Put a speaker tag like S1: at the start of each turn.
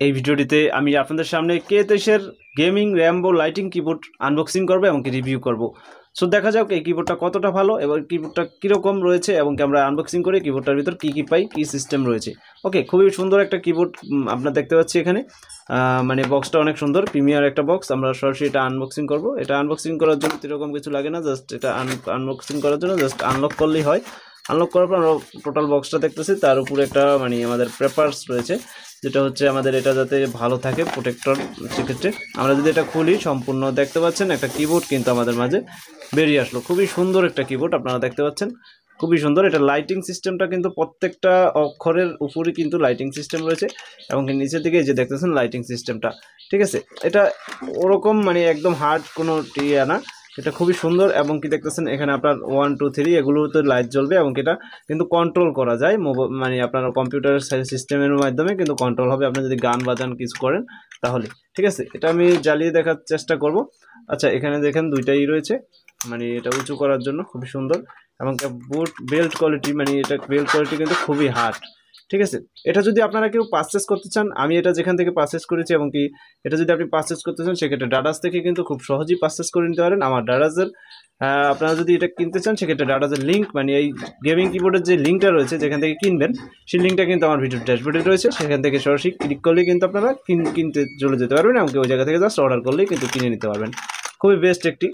S1: এই ভিডিওটিতে আমি আপনাদের সামনে K23 gaming Rambo lighting keyboard unboxing করব এবং কি রিভিউ করব। সো দেখা যাক এই কিবোর্ডটা কতটা ভালো এবং কিবোর্ডটা কীরকম রয়েছে এবং কি আমরা আনবক্সিং করে কিবোর্ডটার ভিতর কী কী পাই, কী সিস্টেম রয়েছে। ওকে, খুবই সুন্দর একটা কিবোর্ড আপনারা দেখতে পাচ্ছি এখানে। মানে বক্সটা অনেক সুন্দর, প্রিমিয়ার একটা বক্স। আমরা সরাসরি এটা আনবক্সিং করব। এটা আনবক্সিং করার জন্য এরকম কিছু লাগে না, জাস্ট এটা আনবক্সিং করার জন্য জাস্ট আনলক করলেই হয়। আনলক করার পর আমরা টোটাল বক্সটা দেখতেছি, তার উপরে একটা মানে আমাদের পেপারস রয়েছে, যেটা হচ্ছে আমাদের এটা যাতে ভালো থাকে প্রোটেক্টর। সেক্ষেত্রে আমরা যদি এটা খুলি, সম্পূর্ণ দেখতে পাচ্ছেন একটা কিবোর্ড কিন্তু আমাদের মাঝে বেরিয়ে আসলো। খুবই সুন্দর একটা কিবোর্ড আপনারা দেখতে পাচ্ছেন, খুবই সুন্দর। এটা লাইটিং সিস্টেমটা কিন্তু প্রত্যেকটা অক্ষরের উপরই কিন্তু লাইটিং সিস্টেম রয়েছে এবং নিচের দিকে যে দেখতেছেন লাইটিং সিস্টেমটা, ঠিক আছে। এটা ওরকম মানে একদম হার্ড কোনো ইয়ে না, এটা খুবই সুন্দর। এবং কি দেখতেছেন এখানে আপনার 1 2 3 এগুলোতে লাইট জ্বলবে এবং এটা কিন্তু কন্ট্রোল করা যায় মানে আপনার কম্পিউটার সিস্টেমের মাধ্যমে কিন্তু কন্ট্রোল হবে আপনি যদি গান বাজান কিছু করেন তাহলে, ঠিক আছে। এটা আমি জ্বালিয়ে দেখার চেষ্টা করব। আচ্ছা, এখানে দেখেন দুইটাই রয়েছে, মানে এটা উঁচু করার জন্য খুবই সুন্দর। এবং বুট বেল্ট কোয়ালিটি, মানে এটা বেল্ট কোয়ালিটি কিন্তু খুবই হার্ড, ঠিক আছে। এটা যদি আপনারা কেউ পারচেস করতে চান, আমি এটা যেখান থেকে পারচেস করেছি এবং কি এটা যদি আপনি পারচেস করতে চান সেক্ষেত্রে ডাডাস থেকে কিন্তু খুব সহজেই পারচেস করে নিতে পারেন। আমার ডাডাসের আপনারা যদি এটা কিনতে চান সেক্ষেত্রে ডাডাসের লিঙ্ক, মানে এই গেমিং কিবোর্ডের যে লিঙ্কটা রয়েছে যেখান থেকে কিনবেন, সেই লিঙ্কটা কিন্তু আমার ভিডিওর ড্যাশবোর্ডে রয়েছে। সেখান থেকে সরাসরি ক্লিক করলেই কিন্তু আপনারা কিনতে চলে যেতে পারবেন এবং ওই জায়গা থেকে জাস্ট অর্ডার করলেই কিন্তু কিনে নিতে পারবেন। খুবই বেস্ট একটি